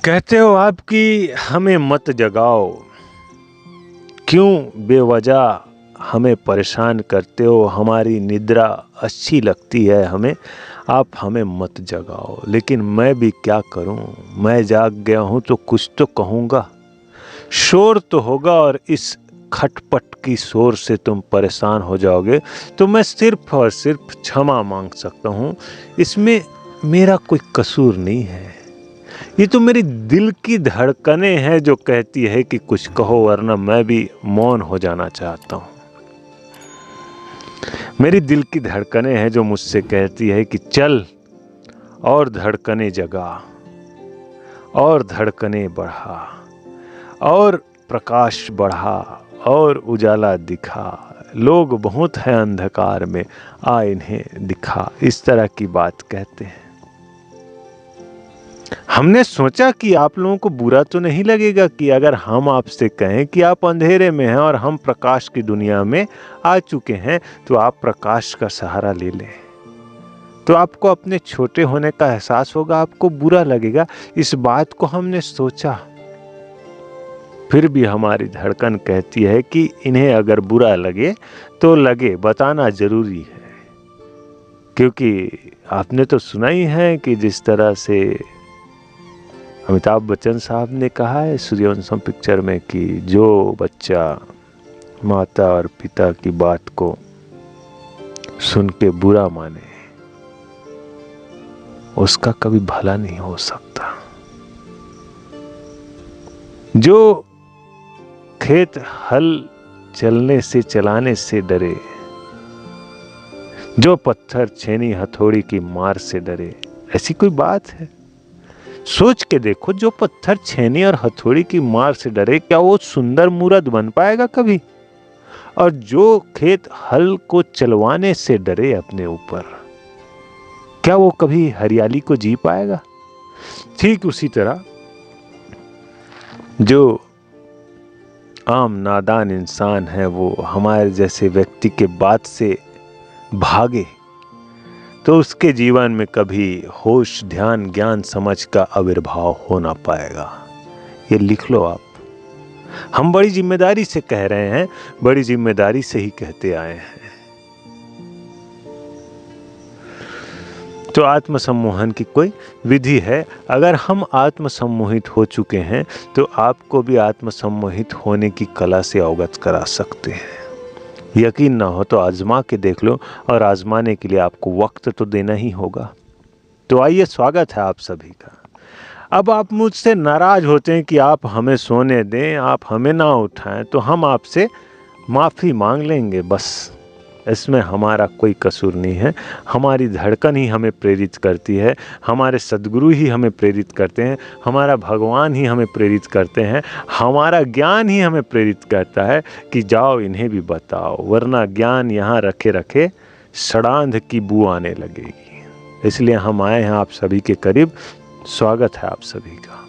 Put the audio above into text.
कहते हो आप कि हमें मत जगाओ, क्यों बेवजह हमें परेशान करते हो। हमारी निद्रा अच्छी लगती है हमें, आप हमें मत जगाओ। लेकिन मैं भी क्या करूं, मैं जाग गया हूं तो कुछ तो कहूँगा। शोर तो होगा और इस खटपट की शोर से तुम परेशान हो जाओगे तो मैं सिर्फ और सिर्फ क्षमा मांग सकता हूं। इसमें मेरा कोई कसूर नहीं है। ये तो मेरी दिल की धड़कनें हैं जो कहती है कि कुछ कहो, वरना मैं भी मौन हो जाना चाहता हूँ। मेरी दिल की धड़कनें हैं जो मुझसे कहती है कि चल और धड़कनें जगा, और धड़कनें बढ़ा, और प्रकाश बढ़ा, और उजाला दिखा। लोग बहुत हैं अंधकार में, आ इन्हें दिखा। इस तरह की बात कहते हैं। हमने सोचा कि आप लोगों को बुरा तो नहीं लगेगा कि अगर हम आपसे कहें कि आप अंधेरे में हैं और हम प्रकाश की दुनिया में आ चुके हैं, तो आप प्रकाश का सहारा ले लें। तो आपको अपने छोटे होने का एहसास होगा, आपको बुरा लगेगा। इस बात को हमने सोचा, फिर भी हमारी धड़कन कहती है कि इन्हें अगर बुरा लगे तो लगे, बताना जरूरी है। क्योंकि आपने तो सुना ही है कि जिस तरह से अमिताभ बच्चन साहब ने कहा है सूर्यवंशम पिक्चर में कि जो बच्चा माता और पिता की बात को सुन के बुरा माने, उसका कभी भला नहीं हो सकता। जो खेत हल चलने से चलाने से डरे, जो पत्थर छेनी हथौड़ी की मार से डरे, ऐसी कोई बात है? सोच के देखो, जो पत्थर छेनी और हथौड़ी की मार से डरे, क्या वो सुंदर मूर्त बन पाएगा कभी? और जो खेत हल को चलवाने से डरे अपने ऊपर, क्या वो कभी हरियाली को जी पाएगा? ठीक उसी तरह जो आम नादान इंसान है वो हमारे जैसे व्यक्ति के बात से भागे, तो उसके जीवन में कभी होश, ध्यान, ज्ञान, समझ का आविर्भाव हो ना पाएगा। ये लिख लो आप। हम बड़ी जिम्मेदारी से कह रहे हैं, बड़ी जिम्मेदारी से ही कहते आए हैं। तो आत्मसम्मोहन की कोई विधि है। अगर हम आत्मसम्मोहित हो चुके हैं तो आपको भी आत्मसम्मोहित होने की कला से अवगत करा सकते हैं। यकीन ना हो तो आजमा के देख लो, और आजमाने के लिए आपको वक्त तो देना ही होगा। तो आइए, स्वागत है आप सभी का। अब आप मुझसे नाराज होते हैं कि आप हमें सोने दें, आप हमें ना उठाएं, तो हम आपसे माफ़ी मांग लेंगे। बस इसमें हमारा कोई कसूर नहीं है। हमारी धड़कन ही हमें प्रेरित करती है, हमारे सद्गुरु ही हमें प्रेरित करते हैं, हमारा भगवान ही हमें प्रेरित करते हैं, हमारा ज्ञान ही हमें प्रेरित करता है कि जाओ इन्हें भी बताओ, वरना ज्ञान यहाँ रखे रखे सड़ांध की बू आने लगेगी। इसलिए हम आए हैं आप सभी के करीब। स्वागत है आप सभी का।